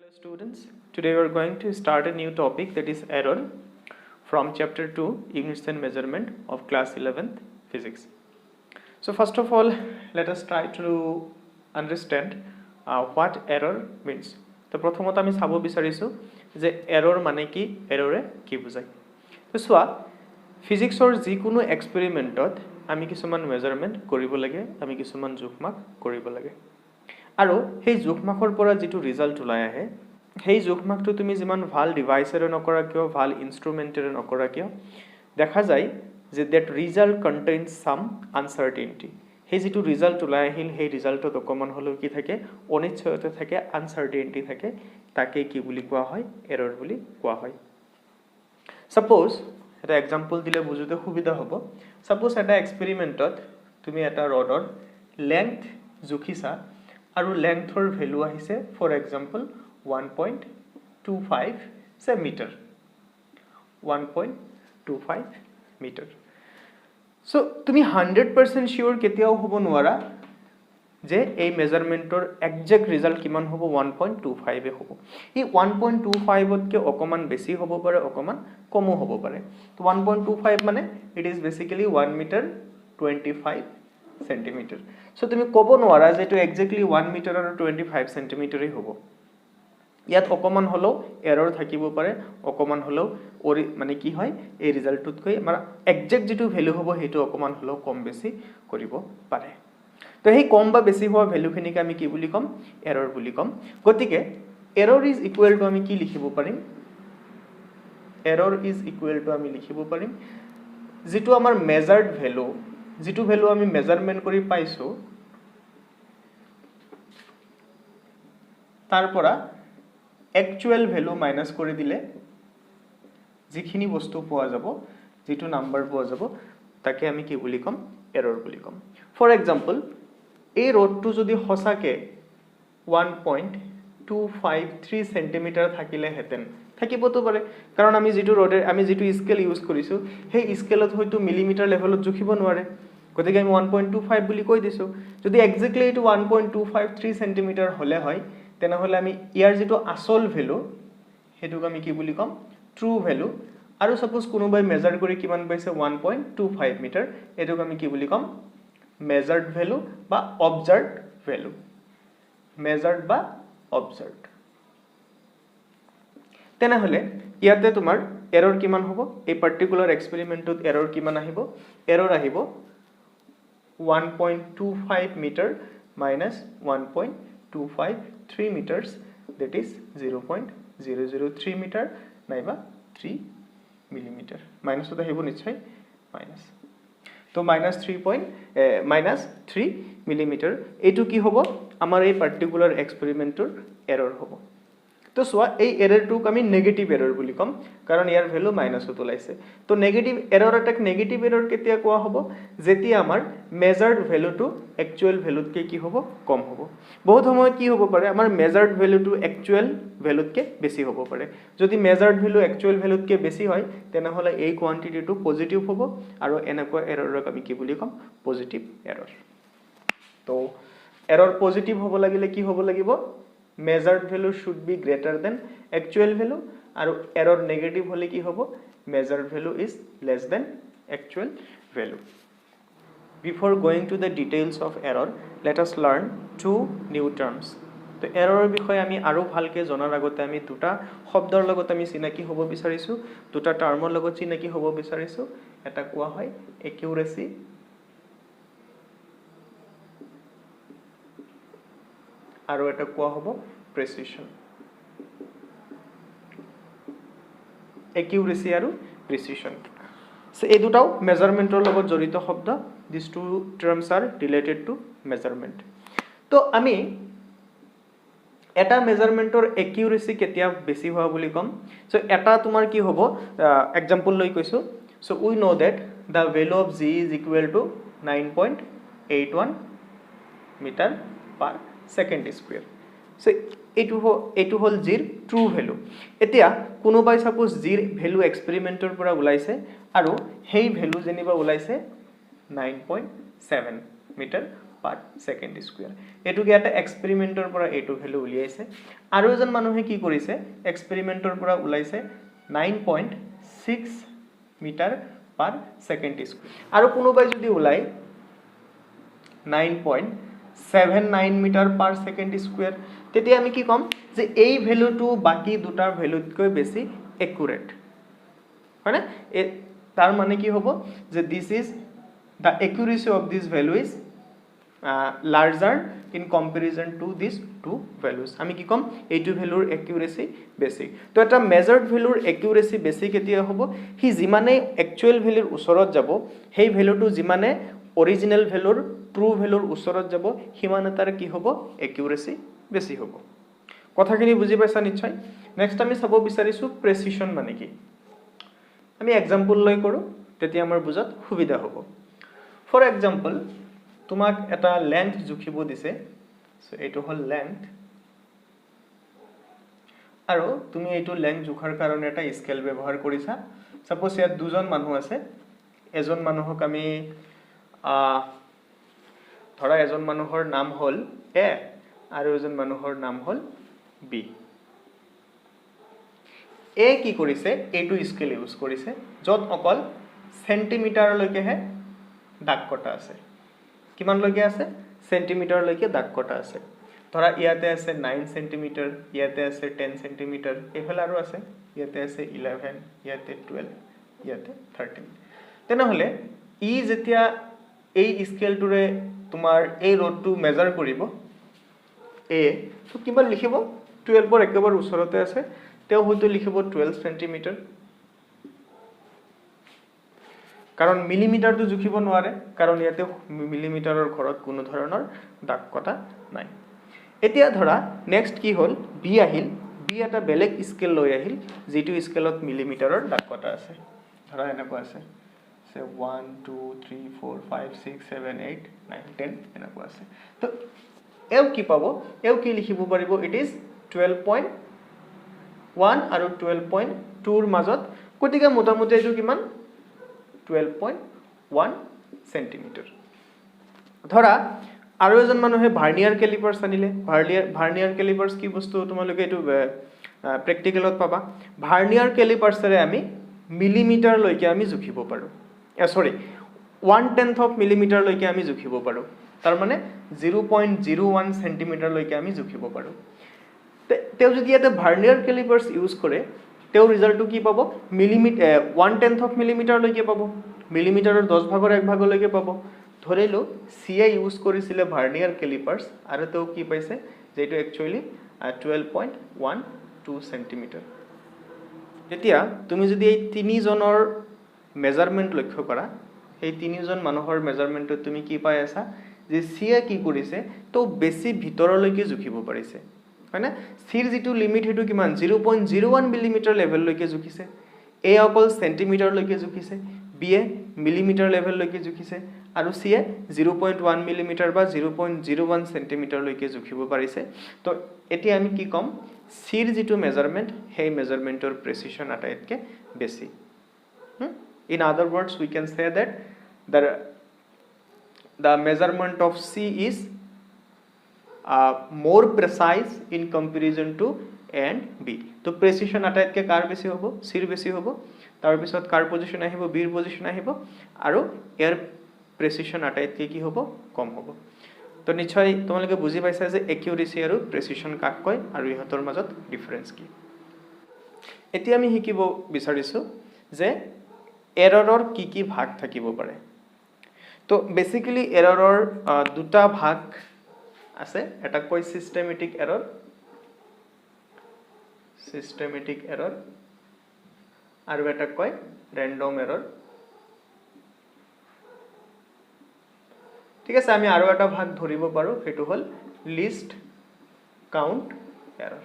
Hello students, today we are going to start a new topic, that is error, from chapter 2 Units and Measurement of class 11th physics. So first of all, let us try to understand what error means. তো প্রথমত আমি চাব বিচাৰিছো যে error মানে কি, error কি বুজায়। তো সোৱা ফিজিক্সৰ যিকোনো এক্সপেৰিমেন্টত আমি কিছুমান মেজাৰমেন্ট কৰিব লাগে, আমি কিছুমান জোখমাখ কৰিব লাগে, আৰু সেই জোখমাখৰ পৰা যেটো ৰিজাল্ট ওলাই আহে সেই জোখমাখটো তুমি যিমান ভাল ডিভাইচেৰে নকৰা কিয়, ভাল ইনস্ট্ৰুমেন্টেৰে নকৰা কিয়, দেখা যায় যে দ্যাট ৰিজাল্ট কন্টেইনস সাম আনসাৰ্টেইনিটি। সেই যেটো ৰিজাল্ট ওলাই আহিল সেই ৰিজাল্টত অকমান হলেও কি থাকে, অনিশ্চয়তা থাকে, আনসাৰ্টেইনিটি থাকে, তাকে কি বুলি কোৱা হয়, এৰৰ বুলি কোৱা হয়। সাপোজ এটা এক্সাম্পল দিলে বুজুতে সুবিধা হ'ব। সাপোজ এটা এক্সপেৰিমেন্টত তুমি এটা ৰডৰ লেংথ জুখিছা আৰু লেংথৰ ভ্যালু আহিছে for example 1.25 metre, 1.25 metre. So তুমি 100% শিওৰ কেতিয়াও হ'ব নোৱাৰা যে এই মেজাৰমেন্টৰ এক্সাক্ট ৰিজাল্ট কিমান হ'ব, 1.25 হ'ব। এই 1.25 তকৈ অকমান বেছি হ'ব পাৰে, অকমান কমো হ'ব পাৰে। তো 1.25 মানে it is basically 1 metre 25 centimetre. So তুমি ক'ব নোৱাৰা যে এটো এক্সাক্টলি 1 মিটাৰ আৰু 25 সেন্টিমিটাৰই হ'ব। ইয়াত অকমান হলো এৰৰ থাকিব পাৰে, অকমান হলো মানে কি হয় এই ৰিজাল্টতকৈ মানে এক্সাক্ট যেটো ভ্যালু হ'ব হেতু অকমান হলো কম বেছি কৰিব পাৰে। তো সেই কম বা বেছি হোৱা ভ্যালুখিনিক আমি কি বুলি কম, এৰৰ বুলি কম। গতিকে এৰৰ ইজ ইকুৱেল টু আমি কি লিখিব পাৰিম, এৰৰ ইজ ইকুৱেল টু আমি লিখিব পাৰিম যেটো আমাৰ মেজাৰ্ড ভ্যালু, যেটো ভ্যালু আমি মেজাৰমেন্ট কৰি পাইছো তাৰ পৰা একচুয়াল ভ্যালু মাইনাস কৰি দিলে যিখিনি বস্তু পোৱা যাব, যেটো নাম্বাৰ পোৱা যাব, তাকে আমি কি বুলি কম, এৰৰ বুলি কম। ফৰ এক্সাম্পল এই ৰডটো যদি হসাকে 1.253 সেন্টিমিটাৰ থাকিলে হেতেন, থাকিবতো পাৰে, কাৰণ আমি যেটো ৰডৰ আমি যেটো স্কেল ইউজ কৰিছো সেই স্কেলত হয়তো মিলিমিটাৰ লেভেলত জুখিব নোৱাৰে, গতিকে আমি 1.25 বুলি কৈ দিছো। যদি এক্স্যাক্টলি এটো 1.253 সেন্টিমিটাৰ হলে হয় তেনেহলে আমি ইয়াৰ যেটো আসল ভ্যালু হেতুক আমি কি বুলি কম, ট্ৰু ভ্যালু, আৰু সাপোজ কোনোবাই মেজাৰ কৰি কিমান পাইছে 1.25 মিটাৰ, এটোক আমি কি বুলি কম, মেজাৰ্ড ভ্যালু বা অবজাৰ্ভড ভ্যালু, মেজাৰ্ড বা অবজাৰ্ভড। তেনেহলে ইয়াতে তোমাৰ এৰৰ কিমান হ'ব, এই পাৰ্টিকুলাৰ এক্সপেৰিমেন্টত এৰৰ কিমান আহিব, এৰৰ আহিব 1.25 metre minus 1.253 meters, that is 0.003 meter নাইবা 3 millimeter। মাইনাস তো আহিব নিশ্চয় মাইনাস, তো -3 মিলিমিটাৰ এইটো কি হ'ব, আমাৰ এই পাৰ্টিকুলাৰ এক্সপেৰিমেন্টৰ এৰৰ হ'ব। তো সোয়া এই এৰৰটুক আমি নেগেটিভ এৰৰ বুলি কম, কাৰণ ইয়াৰ ভ্যালু মাইনাসত ওলাইছে। তো নেগেটিভ এৰৰ এটাক নেগেটিভ এৰৰ কেতিয়া কোৱা হ'ব, যেতিয়া আমাৰ মেজার্ড ভ্যালুটো একচুয়াল ভ্যালুতকৈ কি হ'ব, কম হ'ব। বহুত সময়ত কি হ'ব পাৰে, আমাৰ মেজাৰ্ড ভ্যালুটো একচুয়াল ভ্যালুতকৈ বেছি হ'ব পাৰে। যদি মেজার্ড ভ্যালু একচুয়াল ভ্যালুতকৈ বেছি হয় তেনেহলে এই কোয়ান্টিটিটো পজিটিভ হ'ব, আৰু এনেকুৱা এৰৰক আমি কি বুলি কম, পজিটিভ এরর। তো এরর পজিটিভ হ'ব লাগিলে কি হ'ব লাগিব, measured value should be greater than actual value, আৰু error negative হলে কি হ'ব, measured value is less than actual value. Before going to the details of error, let us learn two new terms. তো এৰৰৰ বিষয়ে আমি আৰু ভালকে জনাৰ আগতে আমি দুটা শব্দৰ লগত আমি চিনাকি হ'ব বিচাৰিছো, দুটা টাৰ্মৰ লগত চিনাকি হ'ব বিচাৰিছো। এটা কোৱা হয় একিউৰেসি, আৰু এটা কোৱা হ'ব প্ৰেচিশন। একিউৰেসি আৰু প্ৰেচিশন, সো এই দুটাও মেজাৰমেন্টৰ লগত জড়িত শব্দ। This two terms are related to measurement. তো আমি এটা মেজাৰমেন্টৰ একিউৰেসি কেতিয়া বেছি হোৱা বুলি কম, সো এটা তোমাৰ কি হ'ব, এক্সাম্পল লৈ কৈছো। So we know that the value of g is equal to 9.81 metre per second square. So এইটো হল জিৰ ট্ৰু ভ্যালু। এতিয়া কোনোবাই সাপোজ জিৰ ভ্যালু এক্সপেৰিমেন্টৰ পৰা ওলাইছে আৰু সেই ভ্যালু যেনিবা ওলাইছে 9.7 মিটাৰ per second square এটুকে এটা এক্সপেৰিমেন্টৰ পৰা এটো ভ্যালু উলিয়াইছে আৰু এজন মানুহে কি কৰিছে এক্সপেৰিমেন্টৰ পৰা উলাইছে 9.6 মিটাৰ per second square আৰু কোনোবাই যদি উলাই 9.79 মিটাৰ per second square তেতিয়া আমি কি কম যে এই ভ্যালুটো বাকি দুটাৰ ভ্যালুতকৈ বেছি একুৰেট মানে তার মানে কি হবো যে this is the accuracy of this value is larger in comparison to these two values আমি কি কম এইটো ভ্যালুৰ accuracy বেছি তো এটা measured ভ্যালুৰ accuracy বেছি কেতিয়া হবো হি জিমানে actual ভ্যালুৰ ওচৰত যাব সেই ভ্যালুটো জিমানে original ভ্যালুৰ true ভ্যালুৰ ওচৰত যাব হিমানে তাৰ কি হবো accuracy বেছি হবো কথাখিনি বুজি পাইছা নিশ্চয় নেক্সট আমি চাব বিচাৰিছো প্ৰেচিশন মানে কি আমি एग्जांपल লৈ কৰো তেতিয়া আমাৰ বুজাত সুবিধা হ'ব ফৰ एग्जांपल তোমাক এটা লেন্থ জুখিব দিছে সো এটো হল লেন্থ আৰু তুমি এইটো লেন্থ জুখাৰ কাৰণে এটা স্কেল ব্যৱহাৰ কৰিছা সাপোজ ইয়াত দুজন মানুহ আছে এজন মানুহক আমি ধৰা এজন মানুহৰ নাম হল এ আৰু এজন মানুহৰ নাম হল বি এ কি কৰিছে এটো স্কেল ইউজ কৰিছে যত অকল সেন্টিমিটাৰ লৈকে হে দাগ কটা আছে কিমান লৈকে আছে সেন্টিমিটাৰ লৈকে দাগ কটা আছে ধৰা ইয়াতে আছে 9 সেন্টিমিটাৰ ইয়াতে আছে 10 সেন্টিমিটাৰ এফালে আৰু আছে ইয়াতে আছে 11 ইয়াতে 12 ইয়াতে 13 তেনেহলে ই যেতিয়া এই স্কেলটোৰে তোমাৰ এই ৰডটো মেজাৰ কৰিব এ তো কিমান লিখিব 12 ৰ একেবাৰে ওচৰতে আছে তেও হয়তো লিখিব 12 সেন্টিমিটাৰ কাৰণ মিলিমিটাৰটো জুখিব নোৱাৰে কাৰণ ইয়াতে মিলিমিটাৰৰ ঘৰত কোনো ধৰণৰ দাগ কটা নাই এতিয়া ধৰা নেক্সট কি হল বি আহিল বি এটা বেলেগ স্কেল লৈ আহিল যেটো স্কেলত মিলিমিটাৰৰ দাগ কটা আছে ধৰা এনেকুৱা আছে সে 1 2 3 4 5 6 7 8 9 10 এনেকুৱা আছে তো এও কি পাবো এও কি লিখিব পাৰিব ইট ইজ 12.1 আৰু 12.2 ৰ মাজত কতিকে মোটামুটি এটো কিমান 12.1 সেন্টিমিটাৰ ধৰা আৰু এজন মানুহে ভাৰ্নিয়াৰ ক্যালিপাৰ্স আনিলে ভাৰ্নিয়াৰ ক্যালিপাৰ্স কি বস্তু তোমালোকে এটো প্ৰ্যাকটিক্যালত পাবা ভাৰ্নিয়াৰ ক্যালিপাৰ্সৰে আমি মিলিমিটাৰ লৈকে আমি জুখিব পাৰো সৰি 1/10 অফ মিলিমিটাৰ লৈকে আমি জুখিব পাৰো তাৰ মানে 0.01 সেন্টিমিটাৰ লৈকে আমি জুখিব পাৰো তেও যদি এটা ভাৰ্নিয়াৰ ক্যালিপাৰ্স ইউজ কৰে তেও ৰিজাল্টটো কি পাবো মিলিমিটাৰ 1/10 অফ মিলিমিটাৰ লৈকে পাবো মিলিমিটাৰৰ 10 ভাগৰ 1 ভাগলৈকে পাবো ধৰিলো সিএ ইউজ কৰিছিলে ভাৰ্নিয়াৰ ক্যালিপাৰ্স আৰু তেও কি পাইছে যেটো একচুয়ালি 12.12 সেন্টিমিটাৰ এতিয়া তুমি যদি এই তিনিজনৰ মেজাৰমেন্ট লক্ষ্য কৰা এই তিনিজন মানুহৰ মেজাৰমেন্টত তুমি কি পাই আছা যে সিএ কি কৰিছে তো বেছি ভিতৰলৈকে জুখিব পাৰিছে হয়না সিৰ যেটো লিমিট হেতু কিমান 0.01 মিলিমিটাৰ লেভেল লৈকে জুখিছে এ অকল সেন্টিমিটাৰ লৈকে জুখিছে বি এ মিলিমিটাৰ লেভেল লৈকে জুখিছে আৰু সি এ 0.1 মিলিমিটাৰ বা 0.01 সেন্টিমিটাৰ লৈকে জুখিব পাৰিছে তো এতিয়া আমি কি কম সিৰ যেটো মেজাৰমেন্ট সেই মেজাৰমেন্টৰ প্ৰেচিশন আটাইতকে বেছি in other words we can say that the measurement of C is more precise in comparison to A and B তো precision আটাইতকে কাৰ বেছি হ'ব C ৰ বেছি হ'ব তাৰ পিছত কাৰ পজিশন আহিব B ৰ পজিশন আহিব আৰু এৰ precision আটাইতকে কি হ'ব কম হ'ব তো নিশ্চয় তোমালোকে বুজি পাইছা যে accuracy আৰু precision কাক কয় আৰু ইহতৰ মাজত ডিফাৰেন্স কি এতিয়া আমি শিকিব বিচাৰিছো যে এৰৰৰ কি ভাগ থাকিব পাৰে তো বেসিক্যালি এৰৰৰ দুটা ভাগ আছে এটা কয় সিস্টেমেটিক এৰৰ আৰু এটা কয় ৰ্যান্ডম এৰৰ ঠিক আছে আমি আৰু এটা ভাগ ধৰিব পাৰো হেতু হল লিস্ট কাউন্ট এৰৰ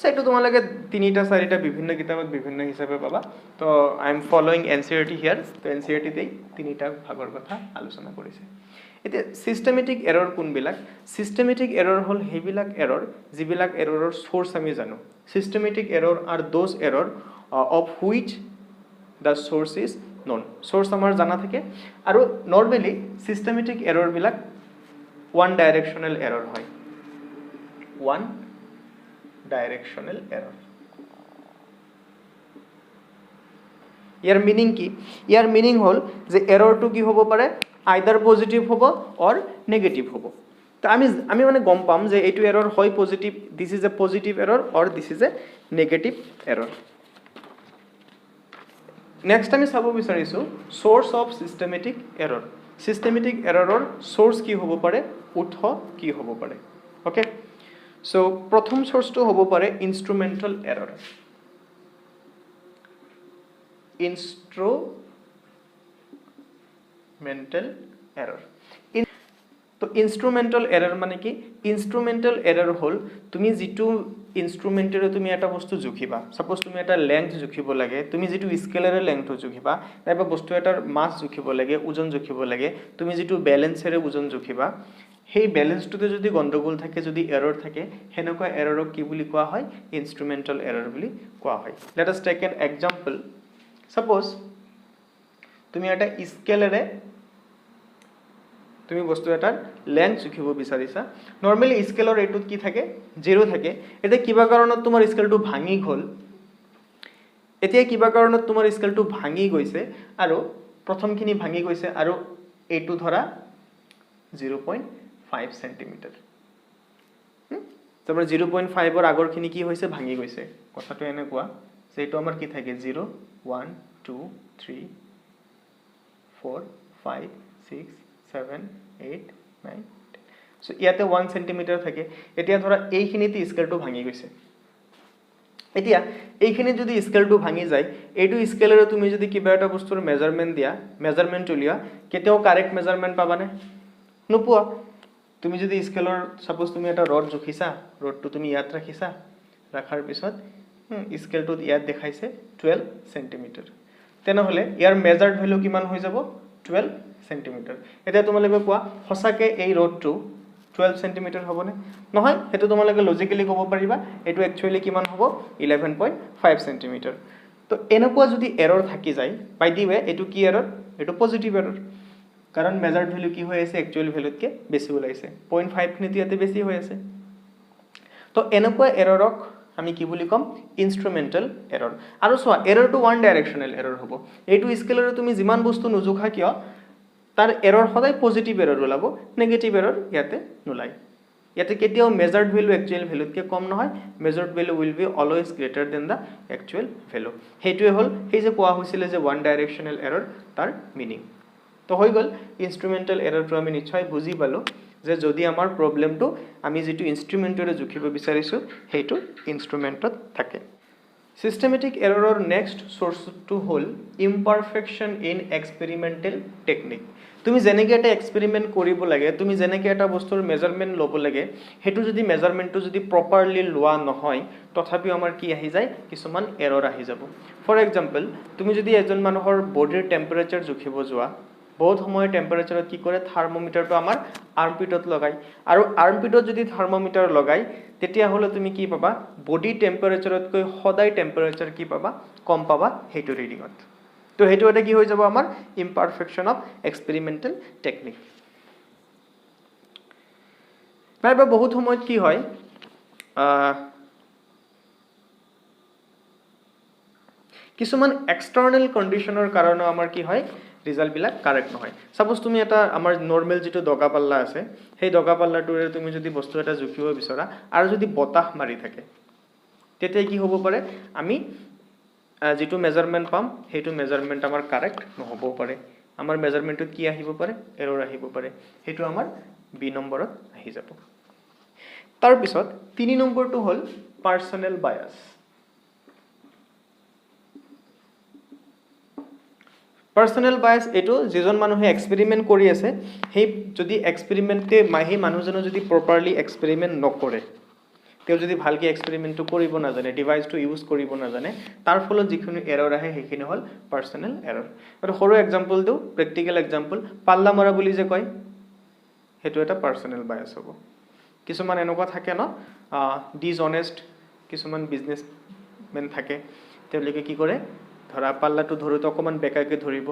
সেটো তোমালোকে তিনিটা চাৰিটা বিভিন্ন কিতাপত বিভিন্ন হিচাপে পাবা তো আই এম ফলোইং এনসিইআৰটি হিয়াৰ তো এনসিইআৰটি তেই তিনিটা ভাগৰ কথা আলোচনা কৰিছে এতিয়া সিস্টেমেটিক এৰৰ কোনবিলাক সিস্টেমেটিক এৰৰ হল হেবিলাক এৰৰ যিবিলাক এৰৰৰ সোৰ্স আমি জানো systematic error R those error of which the source is known source আমাৰ জানা থাকে আৰু normally systematic error বিলাক one directional error হয় one directional error ইয়াৰ মিনিং কি ইয়াৰ মিনিং হল যে এৰৰটো কি হ'ব পাৰে আইদাৰ পজিটিভ হ'ব অৰ নেগেটিভ হ'ব তো আমি মানে গম পাম যে এইটো এৰৰ হয় positive this is a positive error or this is a negative error next আমি চাব বিচাৰিছো source of systematic error systematic এৰৰৰ সোৰ্স কি হ'ব পাৰে উৎস কি হ'ব পাৰে ওকে সো প্ৰথম সোৰ্সটো হ'ব পাৰে ইনস্ট্ৰুমেন্টাল এৰৰ instrumental error তো ইনস্ট্ৰুমেন্টাল এৰৰ মানে কি ইনস্ট্ৰুমেন্টাল এৰৰ হল তুমি যেটো ইনস্ট্ৰুমেন্টৰে তুমি এটা বস্তু জুখিবা সাপোজ তুমি এটা লেংথ জুখিব লাগে তুমি যেটো স্কেলাৰে লেংথটো জুখিবা নাইবা বস্তু এটাৰ মাস জুখিব লাগে ওজন জুখিব লাগে তুমি যেটো ব্যালেন্সৰে ওজন জুখিবা সেই ব্যালেন্সটোতে যদি গণ্ডগোল থাকে যদি এৰৰ থাকে হেনকা এৰৰক কি বুলি কোৱা হয় ইনস্ট্ৰুমেন্টাল এৰৰ বুলি কোৱা হয় let us tech an example suppose তুমি এটা স্কেলাৰে তুমি বস্তু এটাৰ লেংথ জুখিব বিচাৰিছা নৰমালি স্কেলৰ এটুত কি থাকে 0 থাকে এটা কিবা কাৰণত তোমাৰ স্কেলটো ভাঙি গল এতিয়া কিবা কাৰণত তোমাৰ স্কেলটো ভাঙি গৈছে আৰু প্ৰথমখিনি ভাঙি গৈছে আৰু এটু ধৰা 0.5 সেন্টিমিটাৰ তাৰপৰে 0.5 এৰ আগৰখিনি কি হৈছে ভাঙি গৈছে কথাটো এনেকুৱা যে এটো আমাৰ কি থাকে 0 1 2 3 4 5 6 7 8 9 10 সো ইয়াতে 1 সেন্টিমিটার থাকে এতিয়া ধৰা এইখিনিতে স্কেলটো ভাঙি গৈছে এতিয়া এইখিনি যদি স্কেলটো ভাঙি যায় এইটো স্কেলৰে তুমি যদি কিবা এটা বস্তুৰ মেজাৰমেন্ট দিয়া মেজাৰমেন্ট উলিয়া কেতেও কাৰেক্ট মেজাৰমেন্ট পাবানে নোপোৱা তুমি যদি স্কেলৰ সাপোজ তুমি এটা ৰড জুখিছা ৰডটো তুমি ইয়াত ৰাখিছা ৰাখাৰ পিছত স্কেলটো ইয়াত দেখাইছে 12 সেন্টিমিটাৰ তেনেহলে ইয়াৰ মেজাৰ্ড ভ্যালু কিমান হৈ যাব 12 সেন্টিমিটাৰ এতিয়া তোমালোকে কোৱা হসাকে এই ৰডটো 12 সেন্টিমিটাৰ হবনে নহয় হেতু তোমালোকে লজিক্যালি ক'ব পাৰিবা এটো একচুয়ালি কিমান হ'ব 11.5 সেন্টিমিটাৰ তো এনেকুৱা যদি এৰৰ থাকি যায় বাই দি ওয়ে এটো কি এৰৰ এটো পজিটিভ এৰৰ কাৰণ মেজার্ড ভ্যালু কি হৈ আছে একচুয়াল ভ্যালুতকে বেছি ওলাইছে 0.5 খিনি ইয়াতে বেছি হৈ আছে তো এনেকুৱা এৰৰক আমি কি বুলি কম ইনস্ট্ৰুমেন্টাল এৰৰ আৰু সোৱা এৰৰটো ওয়ান ডাইৰেকচনেল এৰৰ হ'ব এইটো স্কেলৰে তুমি যিমান বস্তু নুজুখা কিয় তাৰ এরর সদায় পজিটিভ এরর ওলাব নেগেটিভ এরর ইয়াতে নোলাই ইয়াতে কেতিয়াও মেজার্ড ভ্যালু একচুয়াল ভ্যালুতকে কম নহয় measured value will be always greater than the actual value হেতুৱে হল সেই যে কোৱা হৈছিল যে ওয়ান ডাইৰেকচনেল এৰৰ তাৰ মিনিং তো হৈ গল ইনস্ট্ৰুমেন্টাল এৰৰটো আমি নিশ্চয় বুজি পালো যে যদি আমাৰ প্ৰবলেমটো আমি যেটো ইনস্ট্ৰুমেন্টৰে জুখিব বিচাৰিছো হেতু ইনস্ট্ৰুমেন্টত থাকে সিস্টেমেটিক এৰৰৰ নেক্সট সোৰ্সটো হল ইমপাৰফেকশন ইন এক্সপেৰিমেন্টাল টেকনিক তুমি যেনেকৈ এটা এক্সপেৰিমেন্ট কৰিব লাগে তুমি যেনেকৈ এটা বস্তুৰ মেজাৰমেন্ট লব লাগে হেতু যদি মেজাৰমেন্টটো যদি প্ৰপাৰলি লোৱা নহয় তথাপিও আমাৰ কি আহি যায় কিছুমান এৰৰ আহি যাব ফৰ এক্সাম্পল তুমি যদি এজন মানুহৰ বডিৰ টেম্পাৰেচাৰ জুখিব যোৱা বহুত সময় টেম্পাৰেচাৰত কি কৰে থাৰ্মোমিটাৰটো আমাৰ আৰ্মপিটত লগাই আৰু আৰ্মপিটত যদি থাৰ্মোমিটাৰ লগাই তেতিয়া হলে তুমি কি পাবা বডি টেম্পাৰেচাৰতকৈ সদায় টেম্পাৰেচাৰ কি পাবা কম পাবা হেতু ৰিডিংত তো হেতু এটা কি হৈ যাব আমাৰ ইমপাৰফেকশন অফ এক্সপেৰিমেন্টাল টেকনিক নাইবা বহুত সময়ত কি হয় কিছুমান এক্সটাৰ্নাল কন্ডিশনৰ কাৰণে আমাৰ কি হয় ৰিজাল্ট বিলাক কাৰেক্ট নহয় সাপোজ তুমি এটা আমাৰ নৰমাল যেটো দগা পাল্লা আছে সেই দগা পাল্লাটোৰে তুমি যদি বস্তু এটা জুখিব বিচৰা আৰু যদি বতাহ মাৰি থাকে তেতিয়া কি হ'ব পাৰে আমি যেটো মেজাৰমেন্ট পাম হেতু মেজাৰমেন্ট আমাৰ কাৰেক্ট নহব পাৰে আমাৰ মেজাৰমেন্টত কি আহিব পাৰে এৰৰ আহিব পাৰে হেতু আমাৰ বি নম্বৰত আহি যাব তাৰ পিছত 3 নম্বৰটো হল পাৰ্সোনাল বায়াস পাৰ্সোনাল বায়াস এটো যেজন মানুহে এক্সপেৰিমেন্ট কৰি আছে সেই যদি এক্সপেৰিমেন্টে মাহি মানুহজনে যদি প্ৰপাৰলি এক্সপেৰিমেন্ট নকৰে তেও যদি ভালকে এক্সপেৰিমেন্টটো কৰিব নাজানে ডিভাইসটো ইউজ কৰিব নাজানে তাৰ ফলত যিখিনি এৰৰ আহে সেইখিনি হল পাৰ্সোনাল এৰৰ আৰু সৰু এক্সাম্পল দিও প্ৰ্যাকটিক্যাল এক্সাম্পল পাল্লা মৰা বুলি যে কয় হেতু এটা পাৰ্সোনাল বায়াস হ'ব কিছুমান এনেকুৱা থাকে ন ডিসঅনেস্ট কিছুমান বিজনেসমেন থাকে তেওঁলোকে কি কৰে ধৰা পাল্লাটো ধৰোতে অকমান বেকাকে ধৰিব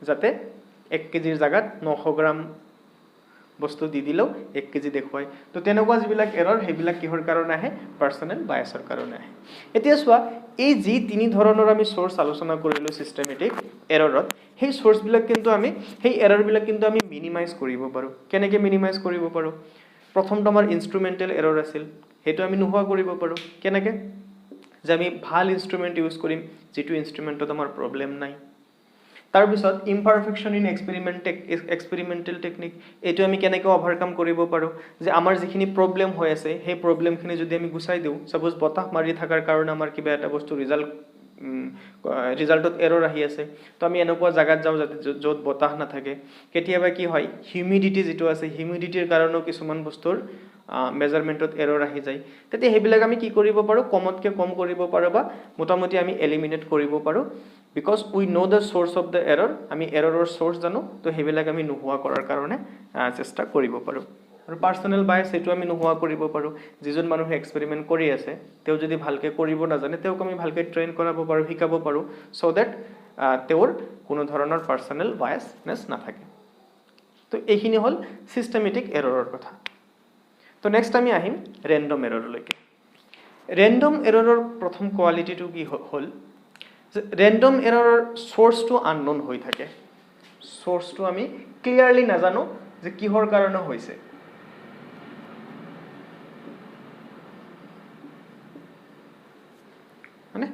যাতে 1 কেজিৰ জাগাত 900 গ্ৰাম বস্তু দি দিলেও 1 কেজি দেখুৱায় তো তেনেকুৱা যিবিলাক এৰৰ সেইবিলাক কিহৰ কাৰণে আহে পাৰ্সোনেল বায়াসৰ কাৰণে আহে এতিয়া চোৱা এই যি তিনি ধৰণৰ আমি সোৰ্স আলোচনা কৰিলো সিস্টেমেটিক এৰৰত সেই সোৰ্স বিলাক কিন্তু আমি সেই এৰৰ বিলাক কিন্তু আমি মিনিমাইজ কৰিব পাৰো কেনেকৈ মিনিমাইজ কৰিব পাৰো প্ৰথমটো আমাৰ ইনস্ট্ৰুমেন্টাল এৰৰ আছিল হেতু আমি নোহোৱা কৰিব পাৰো কেনেকৈ যে আমি ভাল ইনস্ট্ৰুমেন্ট ইউজ কৰিম যেটো ইনস্ট্ৰুমেন্টত আমাৰ প্ৰবলেম নাই তাৰ পিছত ইমপাৰফেকশন ইন এক্সপেৰিমেন্টাল টেকনিক এটো আমি কেনেকৈ ওভাৰকাম কৰিব পাৰো যে আমাৰ যিখিনি প্ৰবলেম হৈ আছে সেই প্ৰবলেমখিনি যদি আমি গুছাই দিও সপোজ বতাহ মাৰি থাকাৰ কাৰণে আমাৰ কিবা এটা বস্তু ৰিজাল্টত এৰৰ আহি আছে তো আমি এনেকুৱা জায়গাত যাও যাতে যত বতাহ না থাকে কেতিয়াবা কি হয় হিউমিডিটি যেটো আছে হিউমিডিটিৰ কাৰণেও কিছুমান বস্তুৰ মেজাৰমেন্টত এৰৰ আহি যায় তেতে হেবিলাক আমি কি কৰিব পাৰো কমতকে কম কৰিব পাৰো বা মোটামুটি আমি এলিমিনেট কৰিব পাৰো because we know the source of the error আমি এৰৰৰ সোৰ্স জানো তো হেবিলাক আমি নোহোৱা কৰাৰ কাৰণে চেষ্টা কৰিব পাৰো আৰু পাৰ্সোনেল বায়াস এটো আমি নোহোৱা কৰিব পাৰো যিজন মানুহে এক্সপেৰিমেন্ট কৰি আছে তেও যদি ভালকে কৰিব নাজানে তেওক আমি ভালকে ট্ৰেইন কৰাব পাৰো শিকাব পাৰো সো দ্যাট তেওৰ কোনো ধৰণৰ পাৰ্সোনেল বায়াসনেস না থাকে তো এইখিনি হল সিস্টেমেটিক এৰৰৰ কথা তো নেক্সট আমি আহিম ৰেন্ডম এৰৰলৈকে ৰেন্ডম এৰৰৰ প্ৰথম কোৱালিটিটো কি হল ৰেন্ডম এৰৰৰ সোৰ্সটো আননোন হৈ থাকে সোৰ্সটো আমি ক্লিয়াৰলি নাজানো যে কিহৰ কাৰণে হৈছে মানে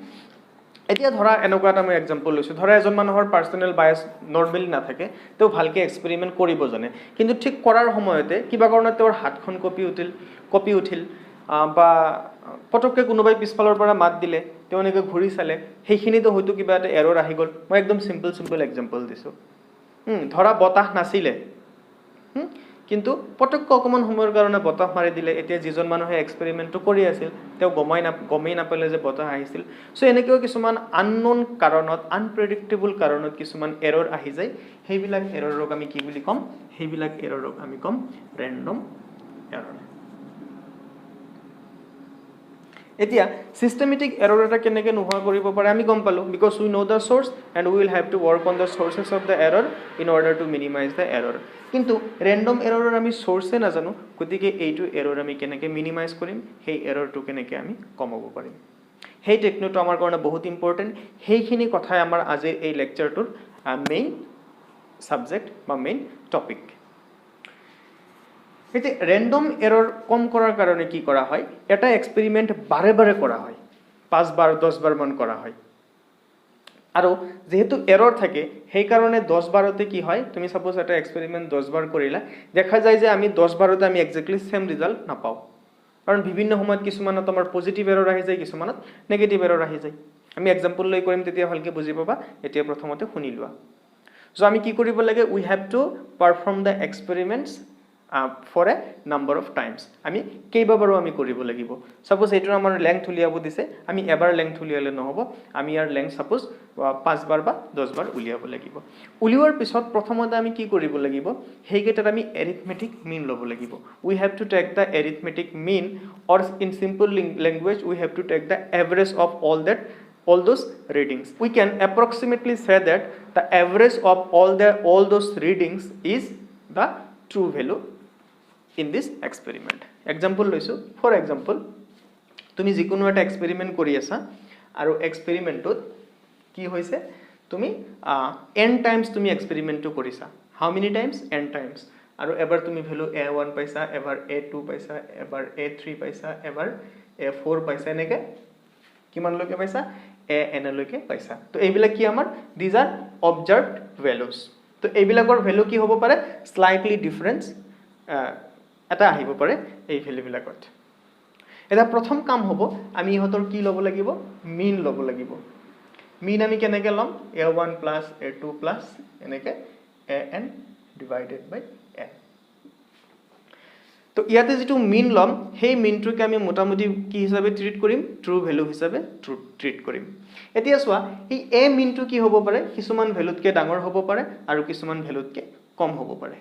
এতিয়া ধৰা এনেকুৱা এটা মই এক্সাম্পল লৈছো ধৰা এজন মানুহৰ পাৰ্সোনেল বায়াস নৰমালি না থাকে তেও ভালকে এক্সপেৰিমেন্ট কৰিব জানে কিন্তু ঠিক কৰাৰ সময়তে কিবা কাৰণত তেওঁৰ হাতখন কপি উঠিল বা পটককে কোনোবাই পিছফালৰ পৰা মাত দিলে তেওঁলোকে ঘুৰি চালে সেইখিনিতো হয়তো কিবা এটা এৰৰ আহি গল মই একদম সিম্পল এক্সাম্পল দিছো ধৰা বতাহ নাছিলে কিন্তু পটককে অকমান সময়ৰ কাৰণে বতাহ মাৰি দিলে এতিয়া যিজন মানুহে এক্সপেৰিমেন্টটো কৰি আছিল তেও গমেই নাপালে যে বতাহ আহিছিল সো এনেকৈ কিছুমান আননোন কাৰণত আনপ্ৰেডিক্টেবল কাৰণত কিছুমান এৰৰ আহি যায় সেইবিলাক এৰৰক আমি কি বুলি কম সেইবিলাক এৰৰক আমি কম ৰেন্ডম এৰৰ এতিয়া সিস্টেমেটিক এৰৰ এটা কেনেকৈ নোহোৱা কৰিব পাৰে আমি গম পালো because we know the source and we will have to work on the sources of the error in order to minimise the error কিন্তু ৰেন্ডম এৰৰৰ আমি সোৰ্সে নাজানো গতিকে এইটো এৰৰ আমি কেনেকৈ মিনিমাইজ কৰিম সেই এৰৰটো কেনেকৈ আমি কমাব পাৰিম সেই টেকনিকটো আমাৰ কাৰণে বহুত ইম্পৰ্টেন্ট সেইখিনি কথাই আমাৰ আজি এই লেকচাৰটোৰ মেইন সাবজেক্ট বা মেইন টপিক এতে ৰেন্ডম এৰৰ কম কৰাৰ কাৰণে কি কৰা হয় এটা এক্সপেৰিমেন্ট বাৰে বাৰে কৰা হয় 5 বাৰ 10 বাৰ মান কৰা হয় আৰু যেহেতু এৰৰ থাকে সেই কাৰণে 10 বাৰতে কি হয় তুমি সাপোজ এটা এক্সপেৰিমেন্ট 10 বাৰ কৰিলা দেখা যায় যে আমি 10 বাৰতে আমি এক্স্যাক্টলি সেম ৰিজাল্ট নাপাও কাৰণ বিভিন্ন সময়ত কিছুমানত আমাৰ পজিটিভ এৰৰ আহি যায় কিছুমানত নেগেটিভ এৰৰ আহি যায় আমি এক্সাম্পল লৈ কৰিম তেতিয়া ভালকে বুজি পাবা এতিয়া প্ৰথমতে শুনি লোৱা সো আমি কি কৰিব লাগে we have to perform the experiments for a number of times আমি কেইবাবাৰো আমি কৰিব লাগিব সাপোজ এটো আমাৰ লেংথ উলিয়াব দিছে আমি এবাৰ লেংথ উলিয়ালে নহব আমি ইয়াৰ লেংথ সাপোজ 5 বাৰ বা 10 বাৰ উলিয়াব লাগিব উলিওৱাৰ পিছত প্ৰথমতে আমি কি কৰিব লাগিব হেইকেটাত আমি এৰিথমেটিক মিন লব লাগিব we have to take the arithmetic mean or in simple language we have to take the average of all those readings we can approximately say that the average of all those readings is the true value in this experiment example loisu for example তুমি যিকোনো এটা experiment কৰি আছা আৰু এক্সপেৰিমেন্টত কি হৈছে তুমি n times তুমি এক্সপেৰিমেন্টটো কৰিছা how many times n times আৰু এবাৰ তুমি ভ্যালু a1 পাইছা এবাৰ a2 পাইছা এবাৰ a3 পাইছা এবাৰ a4 পাইছা এনেকে কিমান লৈকে পাইছা an লৈকে পাইছা তো এইবিলাক কি আমাৰ these are observed values তো এইবিলাকৰ ভ্যালু কি হ'ব পাৰে স্লাইটলি ডিফাৰেন্স এটা আহিব পাৰে এই ভ্যালুবিলাকত এটা প্ৰথম কাম হ'ব আমি ইহতৰ কি লব লাগিব মিন লব লাগিব মিন আমি কেনেকৈ লম a1 a2 এনেকে an divided by n তো ইয়াতে যেটো মিন লম সেই মিনটোকে আমি মোটামুটি কি হিচাপে ট্ৰিট কৰিম ট্ৰু ভ্যালু হিচাপে ট্ৰিট কৰিম এতিয়া চোৱা এই a মিনটো কি হ'ব পাৰে কিছুমান ভ্যালুতকে ডাঙৰ হ'ব পাৰে আৰু কিছুমান ভ্যালুতকে কম হ'ব পাৰে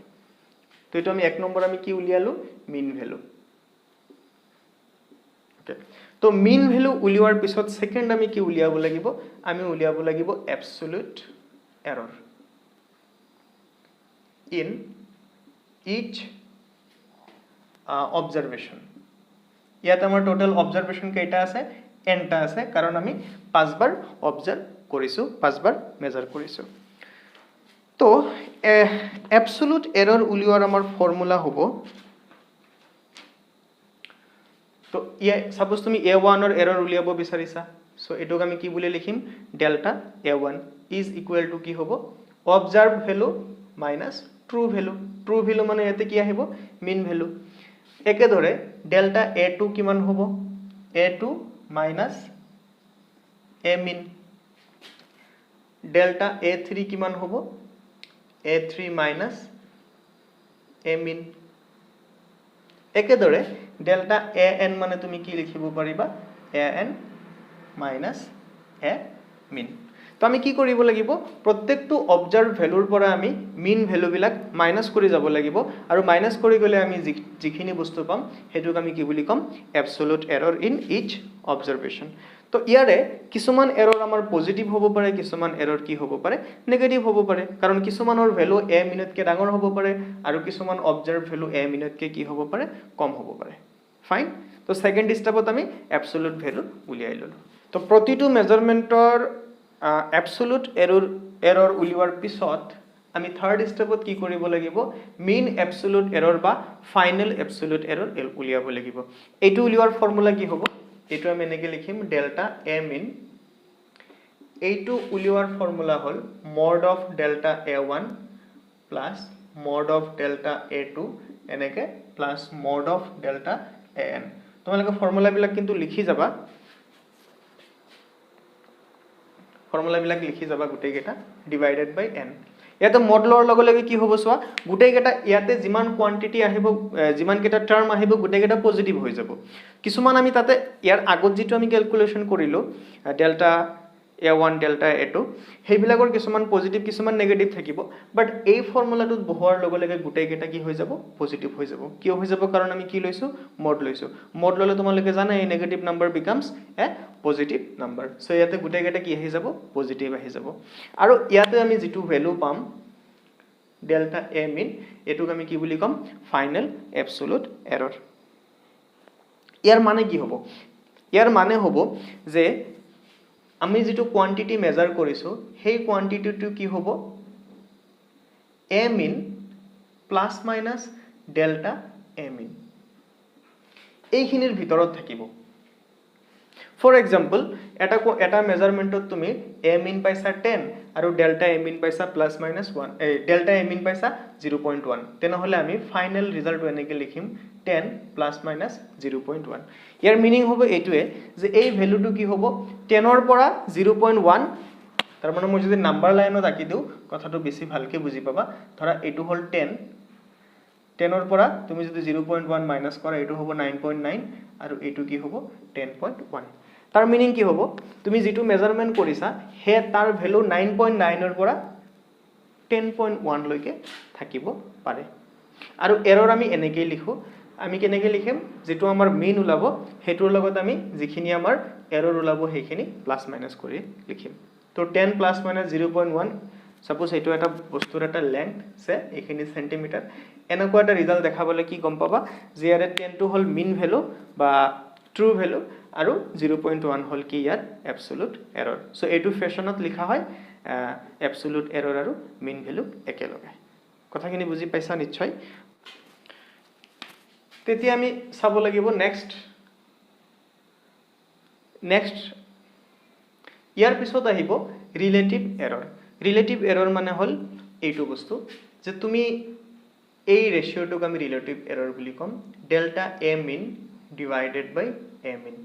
তো এটো আমি এক নম্বৰ আমি কি উলিয়ালো মিন ভ্যালু ওকে তো তো মিন ভ্যালু উলিওৱাৰ পিছত সেকেন্ড আমি কি উলিয়াব লাগিব আমি উলিয়াব লাগিব absolute error in is observation ইয়াত আমাৰ টোটাল অবজাৰভেশন কেইটা আছে nটা আছে কাৰণ আমি 5 বাৰ অবজাৰ্ভ কৰিছো 5 বাৰ মেজাৰ কৰিছো তো এবসলিউট এৰৰ উলিওৱাৰ আমাৰ ফৰ্মুলা হ'ব তো সাপোজ তুমি a1 or এৰৰ উলিয়াব বিচাৰিছা সো এটোক আমি কি বুলি লিখিম delta a1 is equal to কি হ'ব observe value minus true value মানে ইয়াতে কি আহিব মিন ভ্যালু একেদৰে ডেল্টা a2 কিমান হ'ব a2 minus a min delta a3 কিমান হ'ব a3 মাইনাস a min একেদৰে ডেল্টা an মানে তুমি কি লিখিব পাৰিবা an মাইনাস a min তো আমি কি কৰিব লাগিব প্ৰত্যেকটো অবজাৰ্ভ ভ্যালুৰ পৰা আমি মিন ভ্যালু বিলাক মাইনাস কৰি যাব লাগিব আৰু মাইনাস কৰি গলে আমি যিখিনি বস্তু পাম হেতুক আমি কি বুলি কম absolute error in is observation তো ইয়াৰে কিছুমান এৰৰ আমাৰ পজিটিভ হ'ব পাৰে কিছুমান এৰৰ কি হ'ব পাৰে নেগেটিভ হ'ব পাৰে কাৰণ কিছুমানৰ ভ্যালু a মিনতকে ডাঙৰ হ'ব পাৰে আৰু কিছুমান অবজাৰ্ভ ভ্যালু a মিনতকে কি হ'ব পাৰে কম হ'ব পাৰে ফাইন তো সেকেন্ড স্টেপত আমি এবসলিউট ভ্যালু উলিয়াই ললো তো প্ৰতিটো মেজাৰমেন্টৰ এবসলিউট এৰৰ উলিওৱাৰ পিছত আমি থাৰ্ড স্টেপত কি কৰিব লাগিব মিন এবসলিউট এৰৰ বা ফাইনাল এবসলিউট এৰৰ উলিয়াব লাগিব এটো উলিওৱাৰ ফৰ্মুলা কি হ'ব এটো আমি এনেকৈ লিখিম ডেল্টা a min এইটো উলিওৱাৰ formula hall mod of delta a1 plus mod of delta a2 এনেকৈ plus mod of delta an তোমালোকে ফৰ্মুলা বিলাক কিন্তু লিখি যাবা ফর্মুলা বিলাক লিখি যাবা গুটেই কেটা ডিভাইডেড বাই n ইয়াতে মড লৰ লগে লগে কি হ'ব সোৱা গুটেই কেটা ইয়াতে যিমান কোয়ান্টিটি আহিব যিমান কেটা টাৰ্ম আহিব গুটেই কেটা পজিটিভ হৈ যাব কিছুমান আমি তাতে ইয়াৰ আগত যেটো আমি ক্যালকুলেশন কৰিলো ডেল্টা a1 ডেল্টা a2 হেবিলাকৰ কিছুমান পজিটিভ কিছুমান নেগেটিভ থাকিব বাট এই ফৰ্মুলাটোত বহোৱাৰ লগে লগে গুটেই কেটা কি হৈ যাব পজিটিভ হৈ যাব কি হৈ যাব কাৰণ আমি কি লৈছো মড ললে তোমালোকে জানা এই negative number becomes a positive number so ইয়াতে গুটেই কেটা কি আহি যাব পজিটিভ আহি যাব আৰু ইয়াতে আমি যেটো ভ্যালু পাম ডেল্টা a min এটোক আমি কি বুলি কম ফাইনাল এবসলিউট এরর ইয়াৰ মানে কি হ'ব ইয়াৰ মানে হ'ব যে আমি যেটো কোয়ান্টিটি মেজাৰ কৰিছো সেই কোয়ান্টিটিটো কি হ'ব a min plus minus delta a min এইখিনিৰ ভিতৰত থাকিব ফৰ এক্সাম্পল এটা মেজাৰমেন্টত তুমি a min পাইছা 10 আৰু ডেল্টা a min পাইছা plus minus 1 delta a min পাইছা 0.1 তেনেহলে আমি ফাইনাল ৰিজাল্ট এনেকৈ লিখিম 10 প্লাস মাইনাস 0.1 ইয়াৰ মিনিং হ'ব এটোৱে যে এই ভ্যালুটো কি হ'ব 10 ৰ পৰা 0.1 তাৰ মানে মই যদি নাম্বাৰ লাইনত আকি দিও কথাটো বেছি ভালকে বুজি পাবা ধৰা এটো হল 10 10 ৰ পৰা তুমি যদি 0.1 মাইনাস কৰা এটো হ'ব 9.9 আৰু এটো কি হ'ব 10.1 তাৰ মিনিং কি হ'ব তুমি যেটো মেজাৰমেন্ট কৰিছা হে তাৰ ভ্যালু 9.9 ৰ পৰা 10.1 লৈকে থাকিব পাৰে আৰু এৰৰ আমি এনেকৈ লিখো আমি কেনেকৈ লিখিম যেটো আমাৰ মেইন উলাব হেতুৰ লগত আমি যিখিনি আমাৰ এৰৰ উলাব হেখিনি প্লাস মাইনাস কৰি লিখিম তো 10 প্লাস মাইনাস 0.1 সাপোজ এটো এটা বস্তুৰ এটা লেংথ সে এখিনি সেন্টিমিটাৰ এনেকুৱা এটা ৰিজাল্ট দেখাবলৈ কি গম পাবা যে ইয়াৰে 10 টো হল মিন ভ্যালু বা ট্ৰু ভ্যালু আৰু 0.1 হল কি ইয়াত এবসলিউট এৰৰ সো এটো ফ্যাশনত লিখা হয় এবসলিউট এৰৰ আৰু মিন ভ্যালু একেলগে কথাখিনি বুজি পাইছা নিশ্চয় তেতিয়া আমি চাব লাগিব নেক্সট ইয়াৰ পিছত আহিব ৰিলেটিভ এৰৰ মানে হল এইটো বস্তু যে তুমি এই ৰেশিওটোক আমি ৰিলেটিভ এরর বুলি কম delta a min divided by a min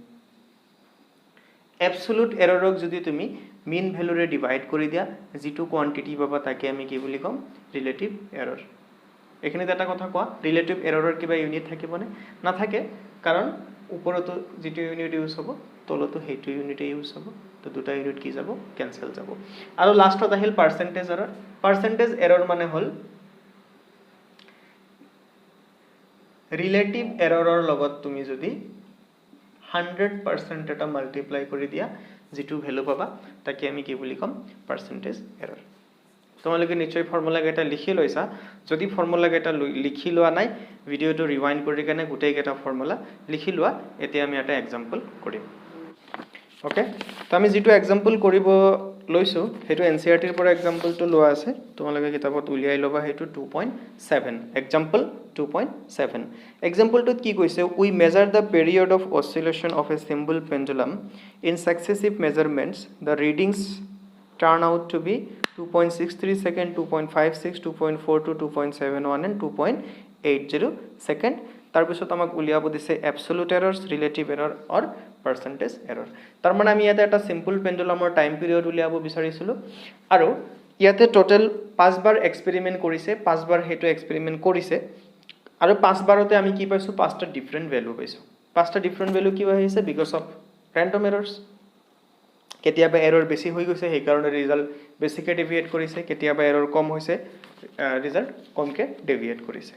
absolute এররক যদি তুমি মিন ভ্যালুৰে ডিভাইড কৰি দিয়া যেটো কোয়ান্টিটি পাবা তাকে আমি কি বুলি কম ৰিলেটিভ এৰৰ এখানে এটা কথা কোৱা ৰিলেটিভ এৰৰৰ কিবা ইউনিট থাকিবনে না থাকে কাৰণ ওপৰতো যেটো ইউনিট ইউজ হ'ব তলতো হেতু ইউনিট ইউজ হ'ব তো দুটা ইউনিট কি যাব ক্যান্সেল যাব আৰু লাষ্টত আহিল পাৰ্সেন্টেজ এৰৰ মানে হল ৰিলেটিভ এৰৰৰ লগত তুমি যদি 100% এটা মাল্টিপ্লাই কৰি দিয়া যেটো ভ্যালু পাবা তাকে আমি কি বুলি কম পার্সেন্টেজ এরর তোমালোকে নিশ্চয় ফর্মুলা কেইটা লিখি লৈছা যদি ফর্মুলা কেইটা লিখি লোৱা নাই ভিডিওটো ৰিৱাইন্ড কৰি কেনে গুটেই কেইটা ফৰ্মুলা লিখি লোৱা এতিয়া আমি এটা এক্সাম্পল কৰিম ওকে তো আমি যেটো এক্সাম্পল কৰিব লৈছো হেতু এনসিআৰটিৰ পৰা এক্সাম্পলটো লোৱা আছে তোমালোকে কিতাপত উলিয়াই লবা হেতু 2.7 এক্সাম্পল 2.7 এক্সাম্পলটোত কি কৈছে we measure the period of oscillation of a simple pendulum in successive measurements the readings turn out to be 2.63 second 2.56 2.42 2.71 and 2.80 second তাৰ পিছত আমাক উলিয়াব দিছে absolute errors relative error or percentage error তাৰ মানে আমি ইয়াতে এটা সিম্পল পেন্ডুলামৰ টাইম পিৰিয়ড উলিয়াব বিচাৰিছিলো আৰু ইয়াতে টোটাল 5 বাৰ এক্সপেৰিমেন্ট কৰিছে 5 বাৰ হেতু এক্সপেৰিমেন্ট কৰিছে আৰু 5 বাৰতে আমি কি পাইছো 5টা ডিফাৰেন্ট ভ্যালু পাইছো 5টা ডিফাৰেন্ট ভ্যালু কি হৈছে বিকজ অফ random errors কেতিয়াবা এৰৰ বেশি হৈ গৈছে সেই কাৰণে ৰিজাল্ট বেছিকে ডেভিয়েট কৰিছে কেতিয়াবা এৰৰ কম হৈছে ৰিজাল্ট কমকে ডেভিয়েট কৰিছে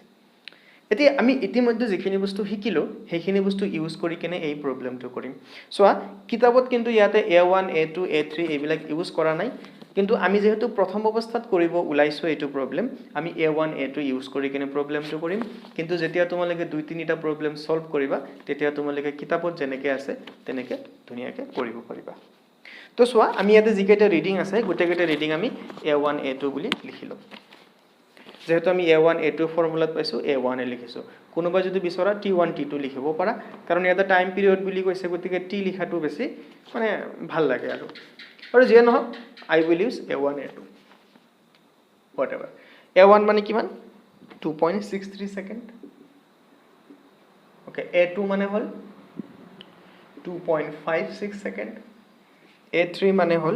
এতিয়া আমি ইতিমধ্যে যিখিনি বস্তু শিকিলো সেইখিনি বস্তু ইউজ কৰি কেনে এই প্ৰবলেমটো কৰিম সোৱা কিতাপত কিন্তু ইয়াতে a1 a2 a3 এইবিলাক ইউজ কৰা নাই কিন্তু আমি যেহেতু প্ৰথম অৱস্থাত কৰিব উলাইছো এইটো প্ৰবলেম আমি a1 a2 ইউজ কৰি কেনে প্ৰবলেমটো কৰিম কিন্তু যেতিয়া তোমালোকে দুই তিনিটা প্ৰবলেম সলভ কৰিবা তেতিয়া তোমালোকে কিতাপত যেনেকে আছে তেনেকে ধুনিয়াকে কৰিব পাৰিবা তো সোৱা আমি ইয়াতে জিকেটা ৰিডিং আছে গুটেকেটা ৰিডিং আমি a1 a2 বুলি লিখিলো যেহেতু আমি a1 a2 ফৰ্মুলাত পাইছো a1 এ লিখিছো কোনোবা যদি বিচৰা t1 t2 লিখিব পাৰা কাৰণ ইয়াতে টাইম পিৰিয়ড বুলি কৈছে গতিকে t লিখাটো বেছি মানে ভাল লাগে আৰু যে নহয় I will use a1 a2 whatever a1 মানে কিমান 2.63 সেকেন্ড ওকে a2 মানে হল 2.56 সেকেন্ড a3 মানে হল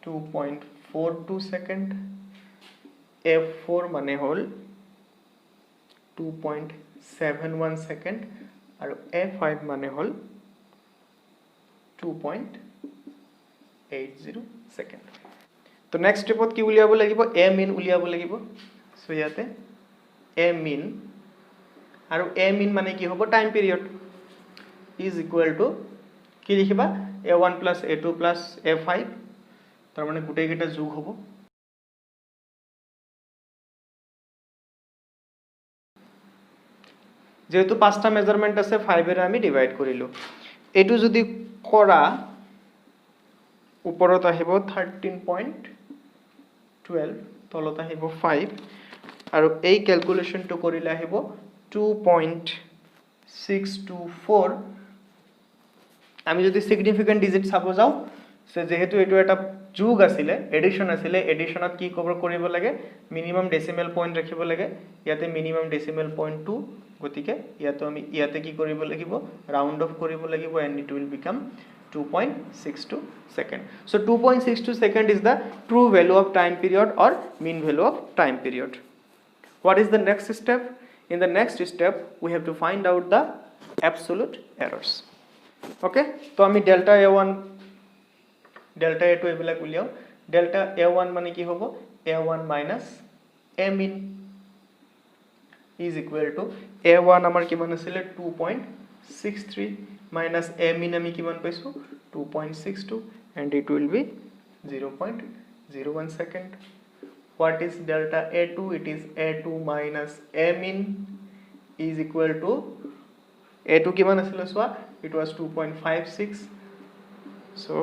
2.42 সেকেন্ড f4 মানে হল 2.71 সেকেন্ড আৰু f5 মানে হল 2.80 সেকেন্ড তো নেক্সট স্টেপত কি উলিয়াব লাগিব a min উলিয়াব লাগিব সো ইয়াতে a min আৰু a min মানে কি হ'ব time period is equal to কি লিখিবা a1 plus a2 plus a5 তাৰ মানে গুটেই কেইটা যোগ হ'ব যেহেতু পাঁচটা মেজাৰমেন্ট আছে 5 এৰ আমি ডিভাইড কৰিলো এটু যদি কৰা উপৰত আহিব 13.12 তলত আহিব 5 আৰু এই ক্যালকুলেশনটো কৰিলে আহিব 2.624 আমি যদি সিগনিফিকেন্ট ডিজিট চাব যাও সে যেহেতু এটো এটা যোগ আছিলে এডিশনত কি কভার কৰিব লাগে মিনিমাম ডেসিমেল পয়েন্ট ৰাখিব লাগে ইয়াতে মিনিমাম ডেসিমেল পয়েন্ট 2 গতিকে ইয়াতে কি কৰিব লাগিব ৰাউন্ড অফ কৰিব লাগিব and it will become 2.62 second so 2.62 second is the true value of time period or mean value of time period what is the next step in the next step we have to find out the absolute errors okay তো আমি delta a1 delta a2 এবিলাক উলিয়াও delta a1 মানে কি হ'ব a1 minus a min is equal to a1 আমাৰ কিমান আছিল 2.63 minus a min আমি কিমান পাইছো 2.62 and it will be 0.01 second what is delta a2 it is a2 minus a min is equal to a2 কিমান আছিল সোৱা it was 2.56 so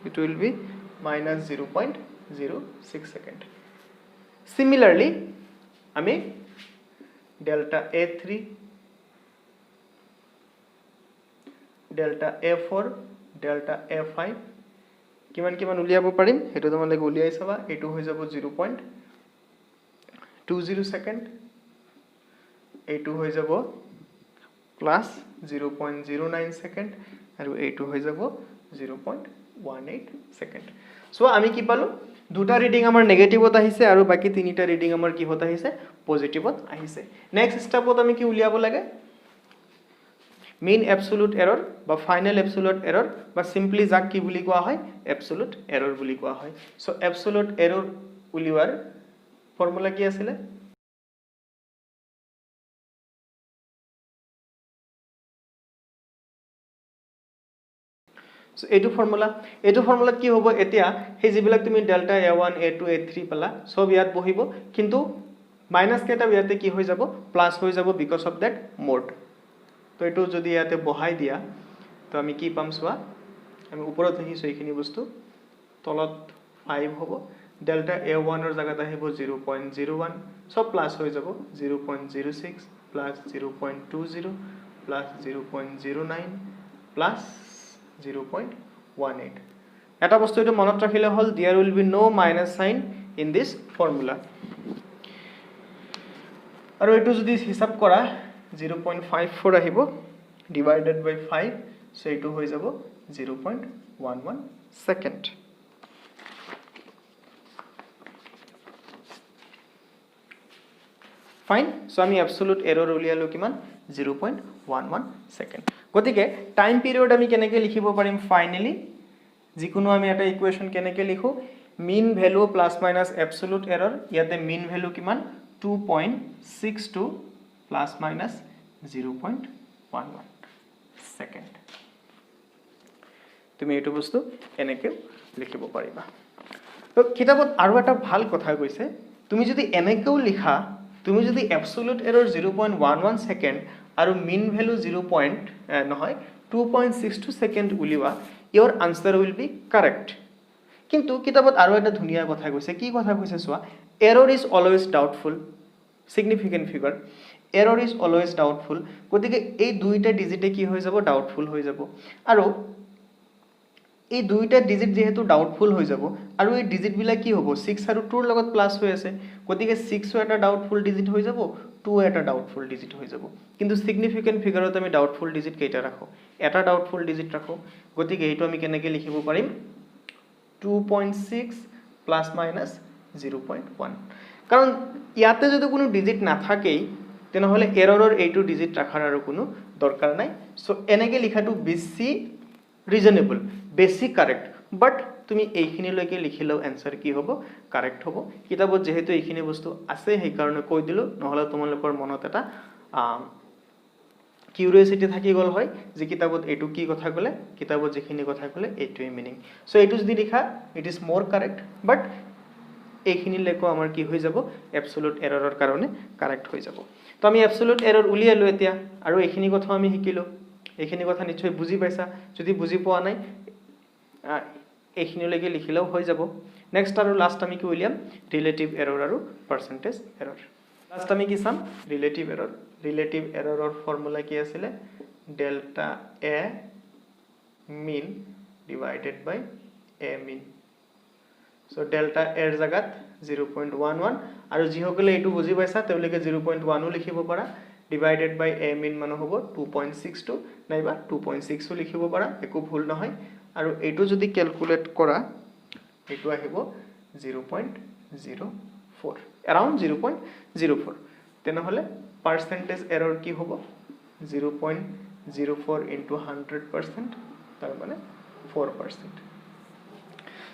it will be minus 0.06 second similarly আমি delta a3 delta a4 delta a5 কিমান উলিয়াব পাৰিম হেতু তোমালোকে উলিয়াই চাবা এটো হৈ যাব 0.20 সেকেন্ড এটো হৈ যাব প্লাস 0.09 সেকেন্ড আৰু এটো হৈ যাব 0.18 সেকেন্ড সো আমি কি পালো দুটা রিডিং আমাৰ নেগেটিভত আহিছে আৰু বাকি তিনিটা ৰিডিং আমাৰ কি হতা আহিছে পজিটিভত আহিছে নেক্সট স্টেপত আমি কি উলিয়াব লাগে mean absolute error বা final absolute error বা simply যাক কি বুলি কোৱা হয় absolute error বুলি কোৱা হয় সো absolute error উলিওৱাৰ ফৰ্মুলা কি আছিল সো এইটো ফৰ্মুলাত কি হ'ব এতিয়া সেই যিবিলাক তুমি ডেল্টা a1 a2 a3 পালা সব ইয়াত বহিব কিন্তু মাইনাস কেটা ইয়াতে কি হৈ যাব প্লাস হৈ যাব বিকজ অফ দ্যাট মোড তো এইটো যদি ইয়াতে বহাই দিয়া তো আমি কি পাম সোৱা আমি ওপৰত লিখিছো এইখিনি বস্তু তলত 5 হ'ব ডেল্টা a1 ৰ জাগাত আহিব 0.01 সব প্লাস হৈ যাব 0.06 প্লাস 0.20 প্লাস 0.09 প্লাস 0.18 এটা বস্তু এটো মনত ৰাখিলে হল there will be no minus sign in this formula আৰু এটো যদি হিসাব কৰা 0.54 আহিব divided by 5 so এটো হৈ যাব 0.11 second fine so আমি absolute error উলিয়ালো কিমান 0.11 second গতিকে টাইম পিৰিয়ড আমি কেনেকৈ লিখিব পাৰিম ফাইনালি যিকোনো আমি এটা ইকুৱেচন কেনেকৈ লিখো mean value plus minus absolute error ইয়াতে মিন ভ্যালু কিমান 2.62 প্লাস মাইনাস 0.11 সেকেন্ড তুমি এইটো বস্তু এনেকৈ লিখিব পাৰিবা তো কিতাপত আৰু এটা ভাল কথা কৈছে তুমি যদি এনেকৈ লিখা তুমি যদি অ্যাবসলিউট এরর 0.11 সেকেন্ড আৰু মিন ভ্যালু 2.62 সেকেন্ড উলিওয়া your answer will be correct কিন্তু কিতাবত আৰু এটা ধুনিয়া কথা কৈছে কি কথা কৈছে সোৱা error is always doubtful significant figure error is always doubtful গতিকে এই দুইটা ডিজিটে কি হৈ যাব ডাউটফুল হৈ যাব আৰু এই দুইটা ডিজিট যেহেতু ডাউটফুল হৈ যাব আৰু এই ডিজিট বিলা কি হ'ব 6 আৰু 2 ৰ লগত প্লাস হৈ আছে গতিকে 6 ও এটা ডাউটফুল ডিজিট হৈ যাব 2 এটা ডাউটফুল ডিজিট হৈ যাব কিন্তু সিগনিফিকেন্ট ফিগাৰত আমি ডাউটফুল ডিজিট কেইটা ৰাখো এটা ডাউটফুল ডিজিট ৰাখো গতিকে এইটো আমি কেনেকৈ লিখিব পাৰিম 2.6 প্লাস মাইনাস 0.1 কাৰণ ইয়াতে যদি কোনো ডিজিট নাথাকেই তেনেহলে এৰৰৰ এইটো ডিজিট ৰাখাৰ আৰু কোনো দৰকাৰ নাই সো এনেকৈ লিখাটো বেছি ৰিজনেবল বেছি কাৰেক্ট বাট তুমি এইখিনি লৈকে লিখিলেও आंसर কি হ'ব কাৰেক্ট হ'ব কিতাবত যেহেতু এইখিনি বস্তু আছে সেই কাৰণে কৈ দিলো নহলে তোমালোকৰ মনত এটা কিউৰিওসিটি থাকি গল হয় যে কিতাবত এটো কি কথা কলে কিতাবত যেখিনি কথা কলে এটোই মিনিং সো এটো যদি লিখা ইট ইজ মোর কারেক্ট বাট এইখিনি লেখো আমাৰ কি হৈ যাব অ্যাবসলিউট এৰৰৰ কাৰণে কাৰেক্ট হৈ যাব তো আমি অ্যাবসলিউট এৰৰ উলিয়ালো এতিয়া আৰু এইখিনি কথা আমি শিকিলো এইখিনি কথা নিশ্চয় বুজি পাইছা যদি বুজি পোৱা নাই এইখিনি লৈকে লিখিলেও হৈ যাব নেক্সট আৰু লাষ্ট আমি কি উলিয়াম ৰিলেটিভ এৰৰ আৰু পাৰ্সেন্টেজ এৰৰ লাষ্ট আমি কি চাম ৰিলেটিভ এৰৰৰ ফৰ্মুলা কি আছিল delta a mean divided by a mean so delta a এর জায়গাত 0.11 আৰু যিসকলে এটো বুজি পাইছা তেওঁলোকে 0.1 ও লিখিব পাৰা divided by a mean মানে হ'ব 2.62 নাইবা 2.6 ও লিখিব পাৰা একো ভুল নহয় আৰু এটো যদি ক্যালকুলেট কৰা এটো আহিব 0.04 around 0.04 তেনেহলে পার্সেন্টেজ এরর কি হ'ব 0.04 into 100% তার মানে 4%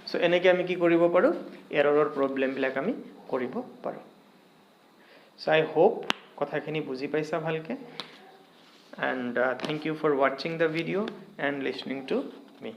সো এনেকে আমি কি কৰিব পাৰো এৰৰৰ প্ৰবলেম বিলাক আমি কৰিব পাৰো সো আই হোপ কথাখিনি বুজি পাইছা ভালকে and thank you for watching the video and listening to me